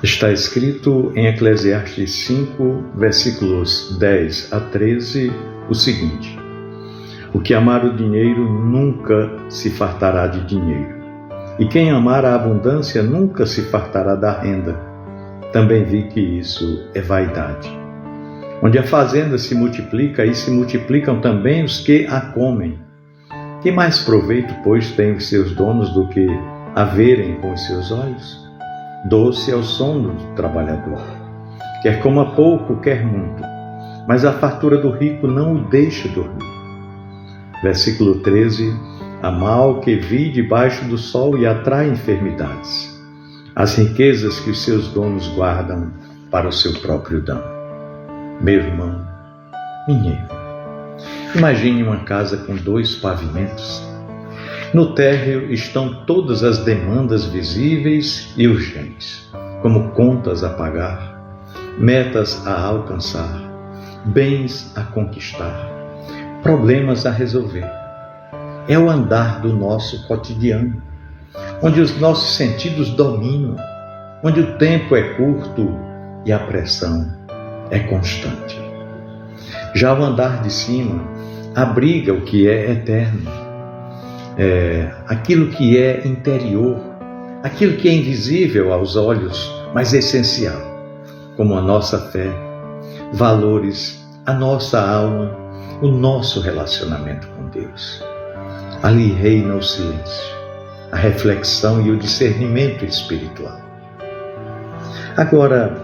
Está escrito em Eclesiastes 5, versículos 10 a 13, o seguinte: o que amar o dinheiro nunca se fartará de dinheiro, e quem amar a abundância nunca se fartará da renda. Também vi que isso é vaidade. Onde a fazenda se multiplica, aí se multiplicam também os que a comem. Que mais proveito, pois, têm os seus donos do que a verem com os seus olhos? Doce é o sono do trabalhador. Quer coma pouco, quer muito, mas a fartura do rico não o deixa dormir. Versículo 13: há mal que vi debaixo do sol e atrai enfermidades, as riquezas que os seus donos guardam para o seu próprio dano. Meu irmão, minha irmã, imagine uma casa com 2 pavimentos. No térreo estão todas as demandas visíveis e urgentes, como contas a pagar, metas a alcançar, bens a conquistar, problemas a resolver. É o andar do nosso cotidiano, onde os nossos sentidos dominam, onde o tempo é curto e a pressão é constante. Já o andar de cima abriga o que é eterno, aquilo que é interior, aquilo que é invisível aos olhos, mas essencial, como a nossa fé, valores, a nossa alma, o nosso relacionamento com Deus. Ali reina o silêncio, a reflexão e o discernimento espiritual. Agora,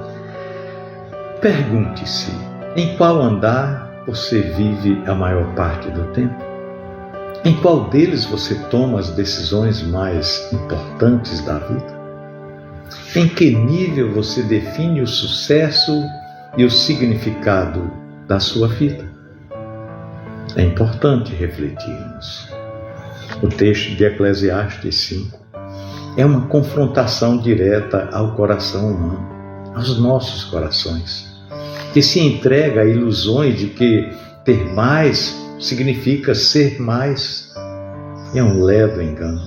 pergunte-se, em qual andar você vive a maior parte do tempo? Em qual deles você toma as decisões mais importantes da vida? Em que nível você define o sucesso e o significado da sua vida? É importante refletirmos. O texto de Eclesiastes 5 é uma confrontação direta ao coração humano, aos nossos corações, que se entrega a ilusões de que ter mais significa ser mais. É um ledo engano.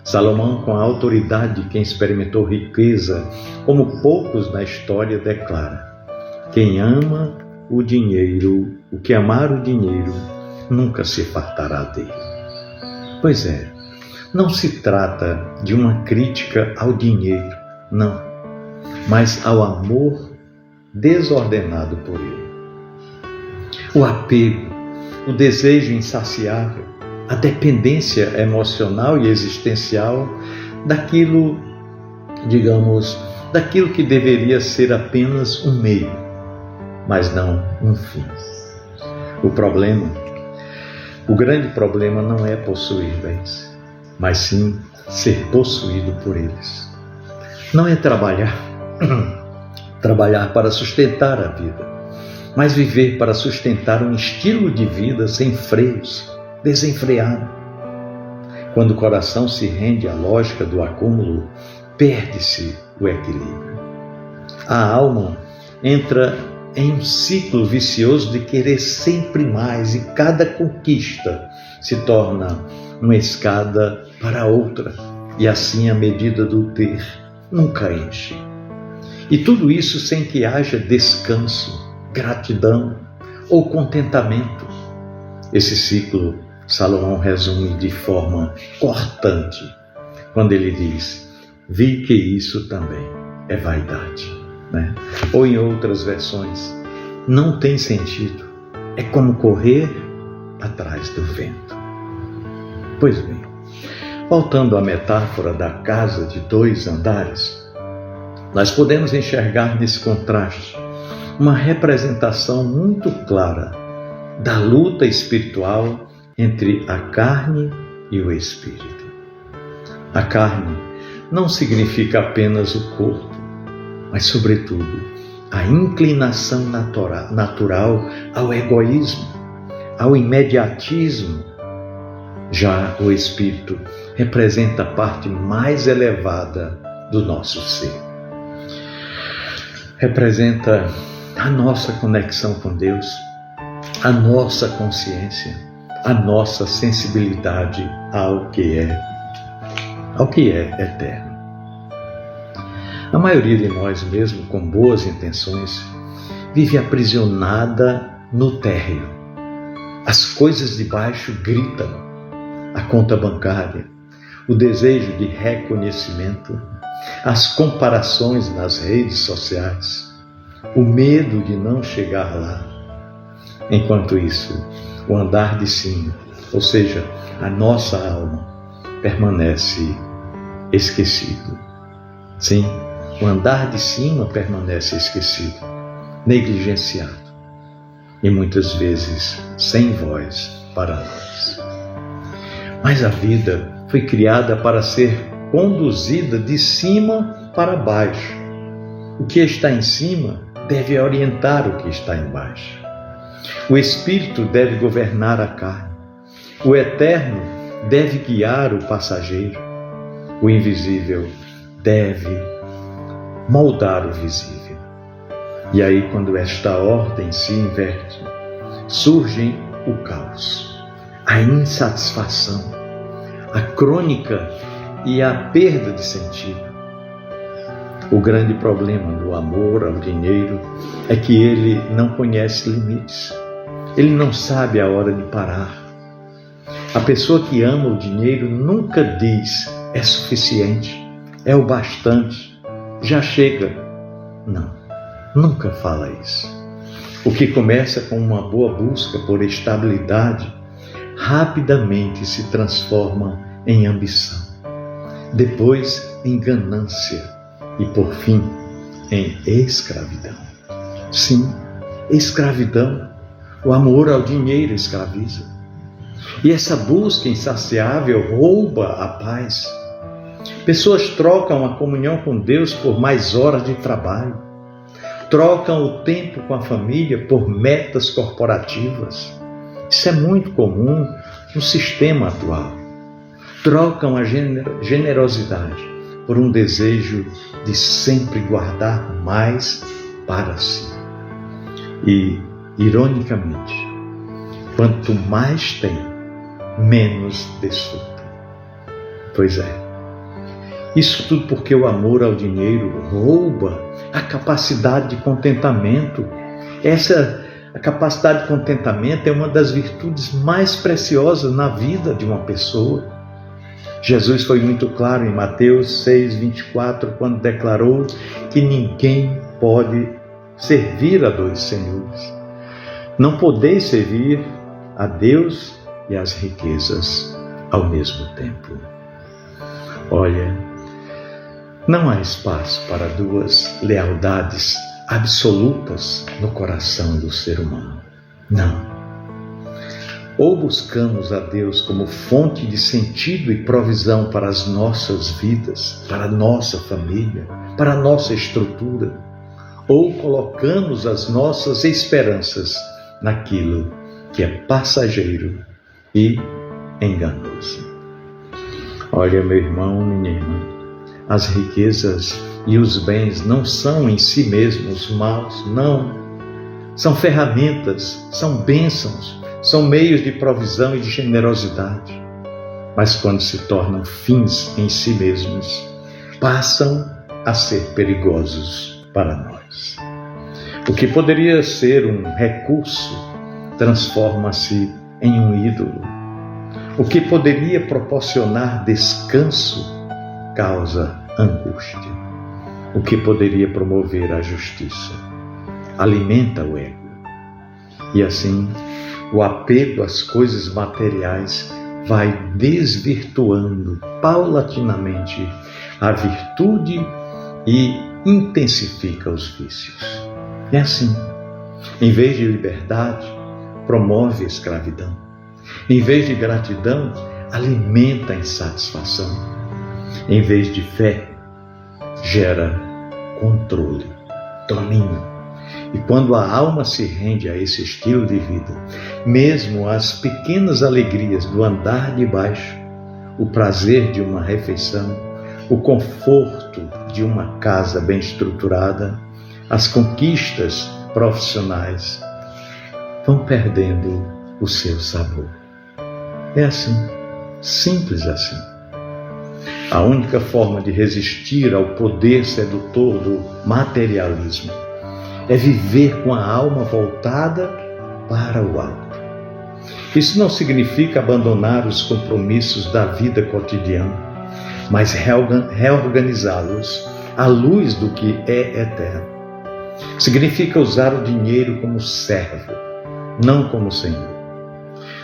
Salomão, com a autoridade de quem experimentou riqueza como poucos na história, declara: quem ama o dinheiro, o que amar o dinheiro, nunca se fartará dele. Pois é, não se trata de uma crítica ao dinheiro, não, mas ao amor desordenado por ele. O apego, o desejo insaciável, a dependência emocional e existencial daquilo, daquilo que deveria ser apenas um meio, mas não um fim. O grande problema não é possuir bens, mas sim ser possuído por eles. Não é trabalhar para sustentar a vida, mas viver para sustentar um estilo de vida sem freios, desenfreado. Quando o coração se rende à lógica do acúmulo, perde-se o equilíbrio. A alma entra em um ciclo vicioso de querer sempre mais, e cada conquista se torna uma escada para outra, e assim a medida do ter nunca enche. E tudo isso sem que haja descanso, gratidão ou contentamento. Esse ciclo Salomão resume de forma cortante quando ele diz: vi que isso também é vaidade, né? Ou em outras versões, não tem sentido, é como correr atrás do vento. Pois bem, voltando à metáfora da casa de 2 andares, nós podemos enxergar nesse contraste uma representação muito clara da luta espiritual entre a carne e o espírito. A carne não significa apenas o corpo, mas, sobretudo, a inclinação natural ao egoísmo, ao imediatismo. Já o espírito representa a parte mais elevada do nosso ser. Representa a nossa conexão com Deus, a nossa consciência, a nossa sensibilidade ao que é eterno. A maioria de nós, mesmo com boas intenções, vive aprisionada no térreo. As coisas de baixo gritam, a conta bancária, o desejo de reconhecimento, as comparações nas redes sociais, o medo de não chegar lá. Enquanto isso, o andar de cima, ou seja, a nossa alma, permanece esquecido. Sim, o andar de cima permanece esquecido, negligenciado e muitas vezes sem voz para nós. Mas a vida foi criada para ser conduzida de cima para baixo. O que está em cima deve orientar o que está embaixo. O Espírito deve governar a carne. O eterno deve guiar o passageiro. O invisível deve moldar o visível. E aí, quando esta ordem se inverte, surge o caos, a insatisfação, a crônica e a perda de sentido. O grande problema do amor ao dinheiro é que ele não conhece limites. Ele não sabe a hora de parar. A pessoa que ama o dinheiro nunca diz é suficiente, é o bastante, já chega. Não, nunca fala isso. O que começa com uma boa busca por estabilidade, rapidamente se transforma em ambição, depois em ganância e, por fim, em escravidão. Sim, escravidão. O amor ao dinheiro escraviza. E essa busca insaciável rouba a paz. Pessoas trocam a comunhão com Deus por mais horas de trabalho. Trocam o tempo com a família por metas corporativas. Isso é muito comum no sistema atual. Trocam a generosidade por um desejo de sempre guardar mais para si. E, ironicamente, quanto mais tem, menos desfruta. Pois é. Isso tudo porque o amor ao dinheiro rouba a capacidade de contentamento. A capacidade de contentamento é uma das virtudes mais preciosas na vida de uma pessoa. Jesus foi muito claro em Mateus 6:24, quando declarou que ninguém pode servir a dois senhores. Não podeis servir a Deus e às riquezas ao mesmo tempo. Olha, não há espaço para duas lealdades absolutas no coração do ser humano. Não. Ou buscamos a Deus como fonte de sentido e provisão para as nossas vidas, para a nossa família, para a nossa estrutura, ou colocamos as nossas esperanças naquilo que é passageiro e enganoso. Olha, meu irmão, minha irmã, as riquezas e os bens não são em si mesmos maus, não. São ferramentas, são bênçãos, são meios de provisão e de generosidade. Mas quando se tornam fins em si mesmos, passam a ser perigosos para nós. O que poderia ser um recurso transforma-se em um ídolo. O que poderia proporcionar descanso causa angústia. O que poderia promover a justiça alimenta o ego. E assim, o apego às coisas materiais vai desvirtuando paulatinamente a virtude e intensifica os vícios. É assim. Em vez de liberdade, promove a escravidão. Em vez de gratidão, alimenta a insatisfação. Em vez de fé, gera controle, domínio. E quando a alma se rende a esse estilo de vida, mesmo as pequenas alegrias do andar de baixo, o prazer de uma refeição, o conforto de uma casa bem estruturada, as conquistas profissionais, vão perdendo o seu sabor. É assim, simples assim. A única forma de resistir ao poder sedutor do materialismo é viver com a alma voltada para o alto. Isso não significa abandonar os compromissos da vida cotidiana, mas reorganizá-los à luz do que é eterno. Significa usar o dinheiro como servo, não como senhor.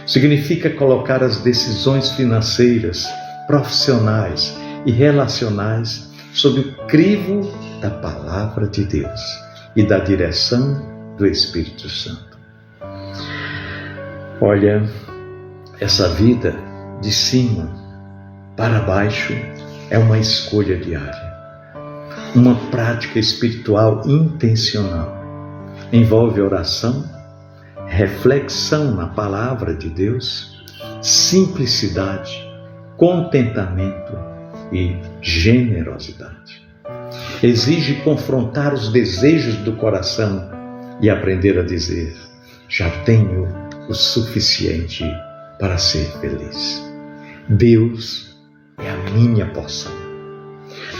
Significa colocar as decisões financeiras, profissionais e relacionais sob o crivo da Palavra de Deus e da direção do Espírito Santo. Olha, essa vida de cima para baixo é uma escolha diária, uma prática espiritual intencional. Envolve oração, reflexão na Palavra de Deus, simplicidade, contentamento e generosidade. Exige confrontar os desejos do coração e aprender a dizer: já tenho o suficiente para ser feliz. Deus é a minha porção.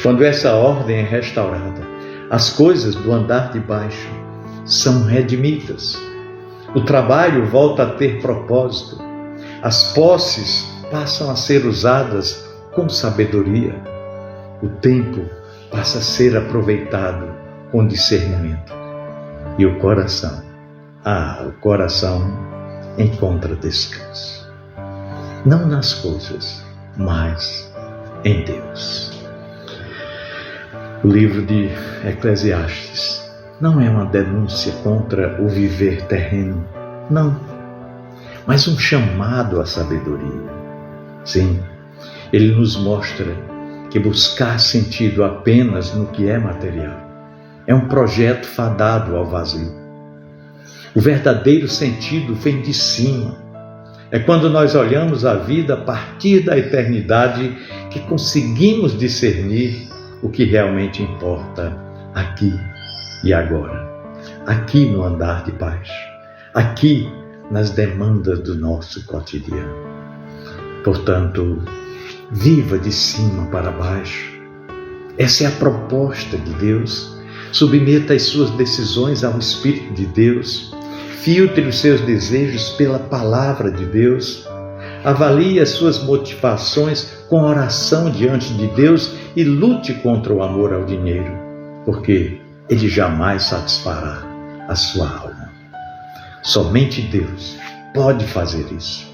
Quando essa ordem é restaurada, as coisas do andar de baixo são redimidas. O trabalho volta a ter propósito. As posses passam a ser usadas com sabedoria. O tempo passa a ser aproveitado com discernimento. E o coração encontra descanso. Não nas coisas, mas em Deus. O livro de Eclesiastes não é uma denúncia contra o viver terreno, não, mas um chamado à sabedoria. Sim, ele nos mostra que buscar sentido apenas no que é material é um projeto fadado ao vazio. O verdadeiro sentido vem de cima. É quando nós olhamos a vida a partir da eternidade que conseguimos discernir o que realmente importa aqui e agora, aqui no andar de baixo, aqui nas demandas do nosso cotidiano. Portanto, viva de cima para baixo. Essa é a proposta de Deus. Submeta as suas decisões ao Espírito de Deus. Filtre os seus desejos pela Palavra de Deus. Avalie as suas motivações com oração diante de Deus e lute contra o amor ao dinheiro, porque ele jamais satisfará a sua alma. Somente Deus pode fazer isso.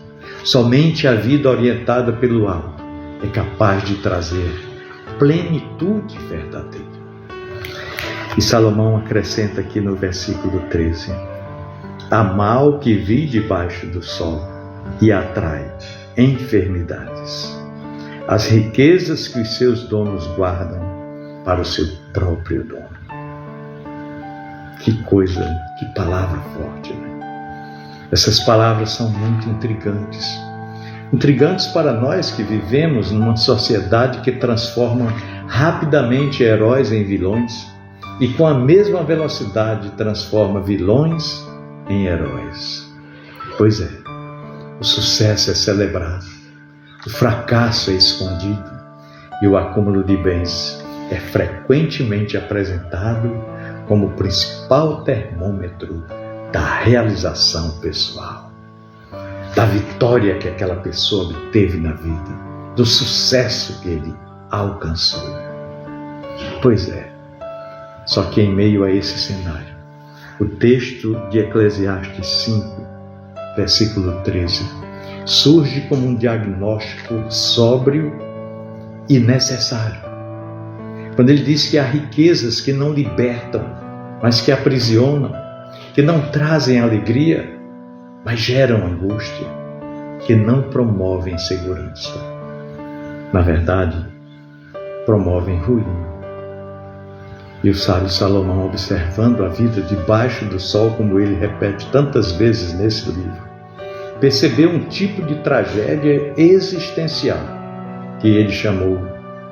Somente a vida orientada pelo alto é capaz de trazer plenitude verdadeira. E Salomão acrescenta aqui no versículo 13: há mal que vi debaixo do sol e atrai enfermidades. As riquezas que os seus donos guardam para o seu próprio dono. Que coisa, que palavra forte, né? Essas palavras são muito intrigantes. Intrigantes para nós que vivemos numa sociedade que transforma rapidamente heróis em vilões e com a mesma velocidade transforma vilões em heróis. Pois é, o sucesso é celebrado, o fracasso é escondido e o acúmulo de bens é frequentemente apresentado como o principal termômetro da realização pessoal, da vitória que aquela pessoa obteve na vida, do sucesso que ele alcançou. Pois é, só que em meio a esse cenário, o texto de Eclesiastes 5, versículo 13, surge como um diagnóstico sóbrio e necessário. Quando ele diz que há riquezas que não libertam, mas que aprisionam, que não trazem alegria, mas geram angústia, que não promovem segurança. Na verdade, promovem ruína. E o sábio Salomão, observando a vida debaixo do sol, como ele repete tantas vezes nesse livro, percebeu um tipo de tragédia existencial que ele chamou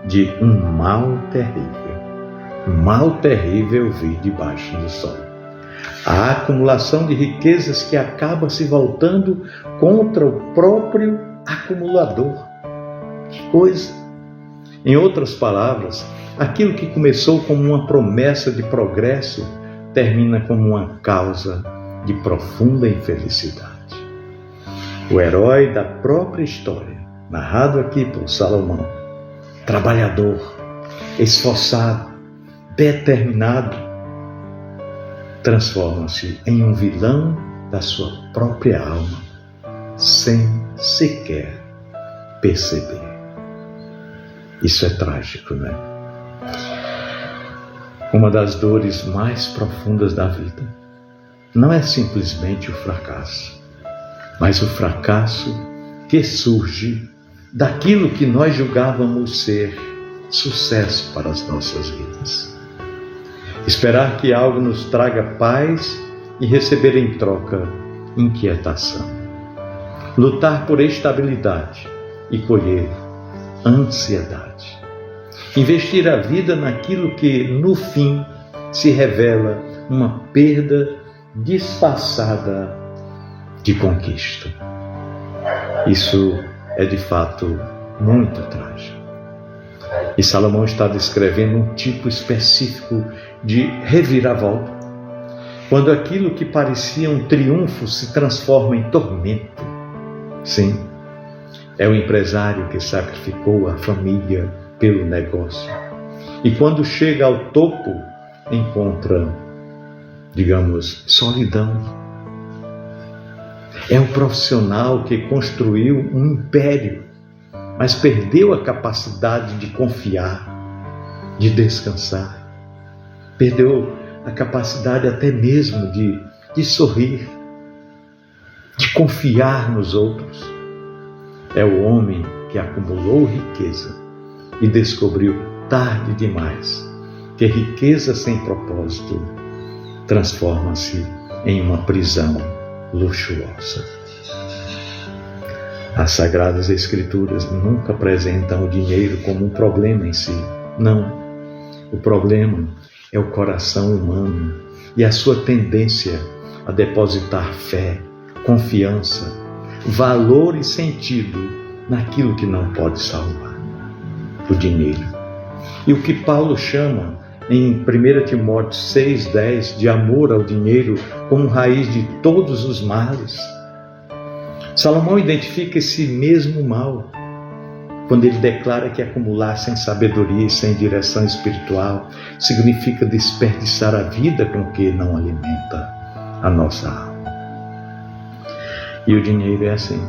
de um mal terrível. Um mal terrível vi debaixo do sol. A acumulação de riquezas que acaba se voltando contra o próprio acumulador. Que coisa! Em outras palavras, aquilo que começou como uma promessa de progresso termina como uma causa de profunda infelicidade. O herói da própria história, narrado aqui por Salomão, trabalhador, esforçado, determinado, transforma-se em um vilão da sua própria alma, sem sequer perceber. Isso é trágico, né? Uma das dores mais profundas da vida não é simplesmente o fracasso, mas o fracasso que surge daquilo que nós julgávamos ser sucesso para as nossas vidas. Esperar que algo nos traga paz e receber em troca inquietação. Lutar por estabilidade e colher ansiedade. Investir a vida naquilo que, no fim, se revela uma perda disfarçada de conquista. Isso é, de fato, muito trágico. E Salomão está descrevendo um tipo específico de reviravolta, quando aquilo que parecia um triunfo se transforma em tormento. Sim, é o empresário que sacrificou a família pelo negócio. E quando chega ao topo, encontra, digamos, solidão. É o profissional que construiu um império, mas perdeu a capacidade de confiar, de descansar. Perdeu a capacidade até mesmo de sorrir, de confiar nos outros. É o homem que acumulou riqueza e descobriu tarde demais que riqueza sem propósito transforma-se em uma prisão luxuosa. As Sagradas Escrituras nunca apresentam o dinheiro como um problema em si. Não. O problema é o coração humano e a sua tendência a depositar fé, confiança, valor e sentido naquilo que não pode salvar, o dinheiro. E o que Paulo chama em 1 Timóteo 6,10 de amor ao dinheiro como raiz de todos os males. Salomão identifica esse mesmo mal quando ele declara que acumular sem sabedoria e sem direção espiritual significa desperdiçar a vida com o que não alimenta a nossa alma. E o dinheiro é assim.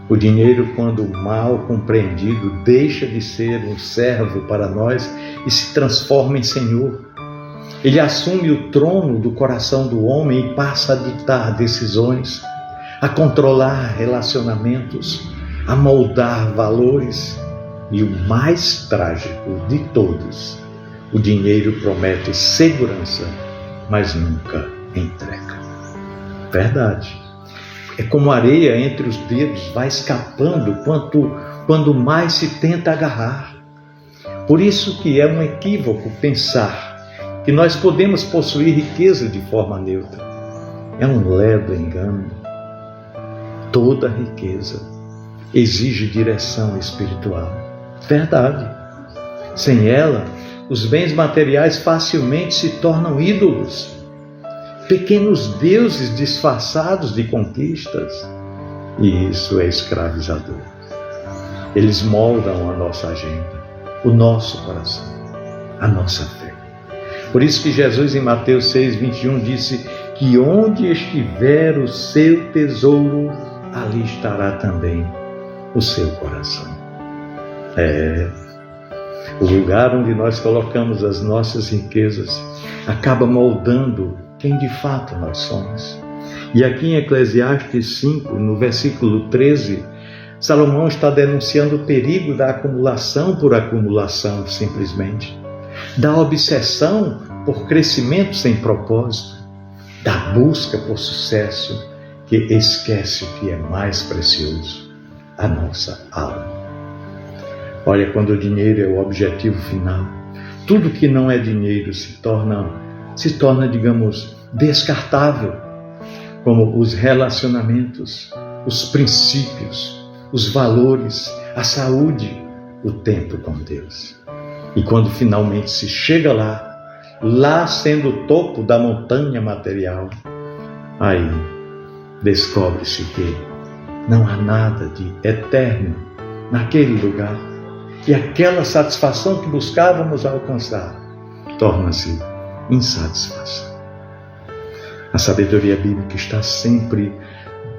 O dinheiro, quando mal compreendido, deixa de ser um servo para nós e se transforma em Senhor. Ele assume o trono do coração do homem e passa a ditar decisões, a controlar relacionamentos, a moldar valores. E o mais trágico de todos, o dinheiro promete segurança, mas nunca entrega. Verdade. É como areia entre os dedos, vai escapando quando mais se tenta agarrar. Por isso que é um equívoco pensar que nós podemos possuir riqueza de forma neutra. É um ledo engano. Toda riqueza exige direção espiritual. Verdade. Sem ela, os bens materiais facilmente se tornam ídolos, pequenos deuses disfarçados de conquistas, e isso é escravizador. Eles moldam a nossa agenda, o nosso coração, a nossa fé. Por isso que Jesus em Mateus 6,21 disse que onde estiver o seu tesouro, ali estará também o seu coração. O lugar onde nós colocamos as nossas riquezas acaba moldando quem de fato nós somos. E aqui em Eclesiastes 5, no versículo 13, Salomão está denunciando o perigo da acumulação por acumulação, simplesmente, da obsessão por crescimento sem propósito, da busca por sucesso que esquece o que é mais precioso, a nossa alma. Olha, quando o dinheiro é o objetivo final, tudo que não é dinheiro se torna, digamos, descartável, como os relacionamentos, os princípios, os valores, a saúde, o tempo com Deus. E quando finalmente se chega lá sendo o topo da montanha material, aí descobre-se que não há nada de eterno naquele lugar. E aquela satisfação que buscávamos alcançar torna-se insatisfação. A sabedoria bíblica está sempre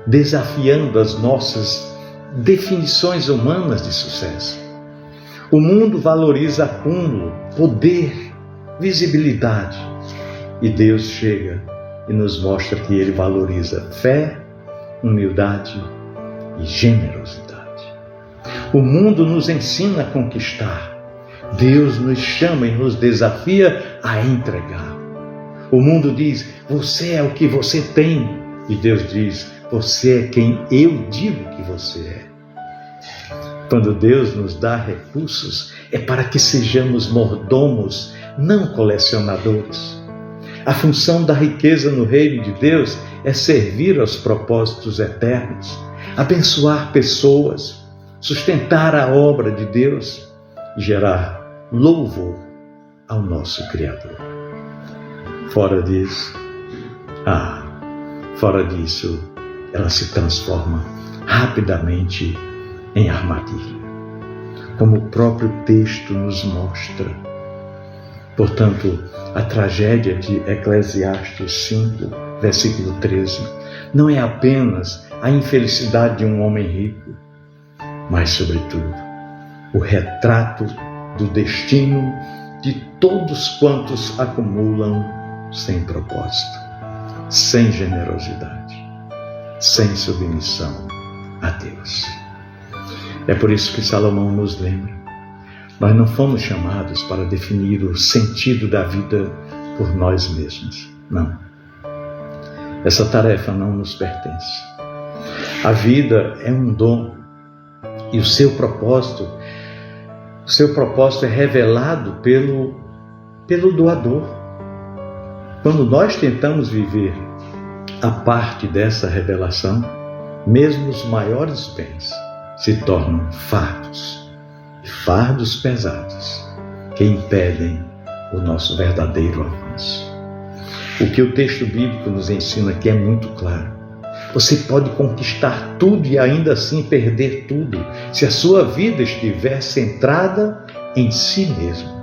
desafiando as nossas definições humanas de sucesso. O mundo valoriza acúmulo, poder, visibilidade. E Deus chega e nos mostra que Ele valoriza fé, humildade e generosidade. O mundo nos ensina a conquistar. Deus nos chama e nos desafia a entregar. O mundo diz, você é o que você tem. E Deus diz, você é quem eu digo que você é. Quando Deus nos dá recursos, é para que sejamos mordomos, não colecionadores. A função da riqueza no reino de Deus é servir aos propósitos eternos, abençoar pessoas, sustentar a obra de Deus e gerar louvor ao nosso Criador. Fora disso, ela se transforma rapidamente em armadilha, como o próprio texto nos mostra. Portanto, a tragédia de Eclesiastes 5, versículo 13, não é apenas a infelicidade de um homem rico, mas, sobretudo, o retrato do destino de todos quantos acumulam sem propósito, sem generosidade, sem submissão a Deus. É por isso que Salomão nos lembra: nós não fomos chamados para definir o sentido da vida por nós mesmos. Não. Essa tarefa não nos pertence. A vida é um dom e o seu propósito é revelado pelo doador. Quando nós tentamos viver a parte dessa revelação, mesmo os maiores bens se tornam fardos pesados que impedem o nosso verdadeiro avanço. O que o texto bíblico nos ensina aqui é muito claro. Você pode conquistar tudo e ainda assim perder tudo, se a sua vida estiver centrada em si mesmo.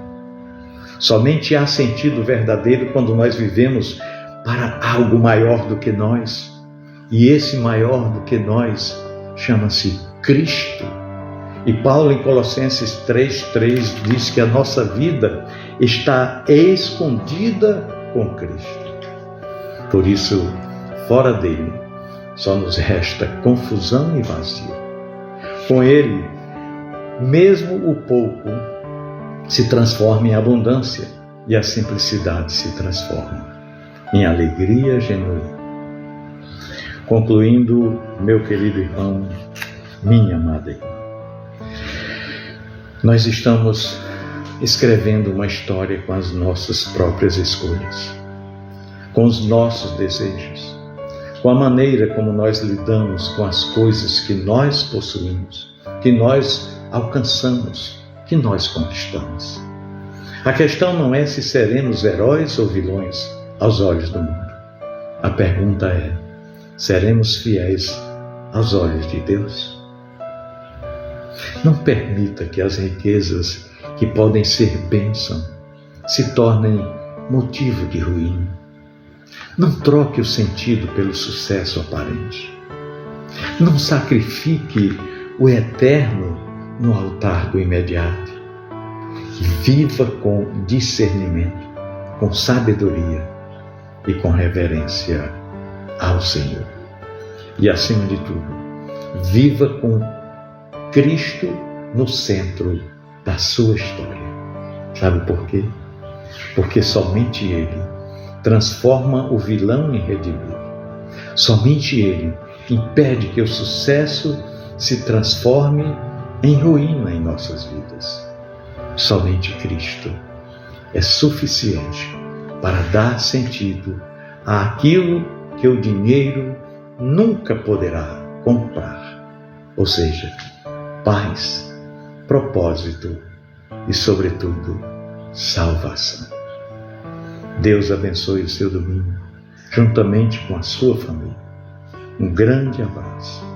Somente há sentido verdadeiro quando nós vivemos para algo maior do que nós. E esse maior do que nós chama-se Cristo. E Paulo, em Colossenses 3:3, diz que a nossa vida está escondida com Cristo. Por isso, fora dele, só nos resta confusão e vazio. Com ele, mesmo o pouco se transforma em abundância e a simplicidade se transforma em alegria genuína. Concluindo, meu querido irmão, minha amada irmã, nós estamos escrevendo uma história com as nossas próprias escolhas, com os nossos desejos, com a maneira como nós lidamos com as coisas que nós possuímos, que nós alcançamos, que nós conquistamos. A questão não é se seremos heróis ou vilões aos olhos do mundo. A pergunta é: seremos fiéis aos olhos de Deus? Não permita que as riquezas que podem ser bênção se tornem motivo de ruína. Não troque o sentido pelo sucesso aparente. Não sacrifique o eterno no altar do imediato. Viva com discernimento, com sabedoria e com reverência ao Senhor. E, acima de tudo, viva com Cristo no centro da sua história. Sabe por quê? Porque somente Ele transforma o vilão em redimido. Somente Ele impede que o sucesso se transforme em ruína em nossas vidas. Somente Cristo é suficiente para dar sentido àquilo que o dinheiro nunca poderá comprar, ou seja, paz, propósito e, sobretudo, salvação. Deus abençoe o seu domingo, juntamente com a sua família. Um grande abraço.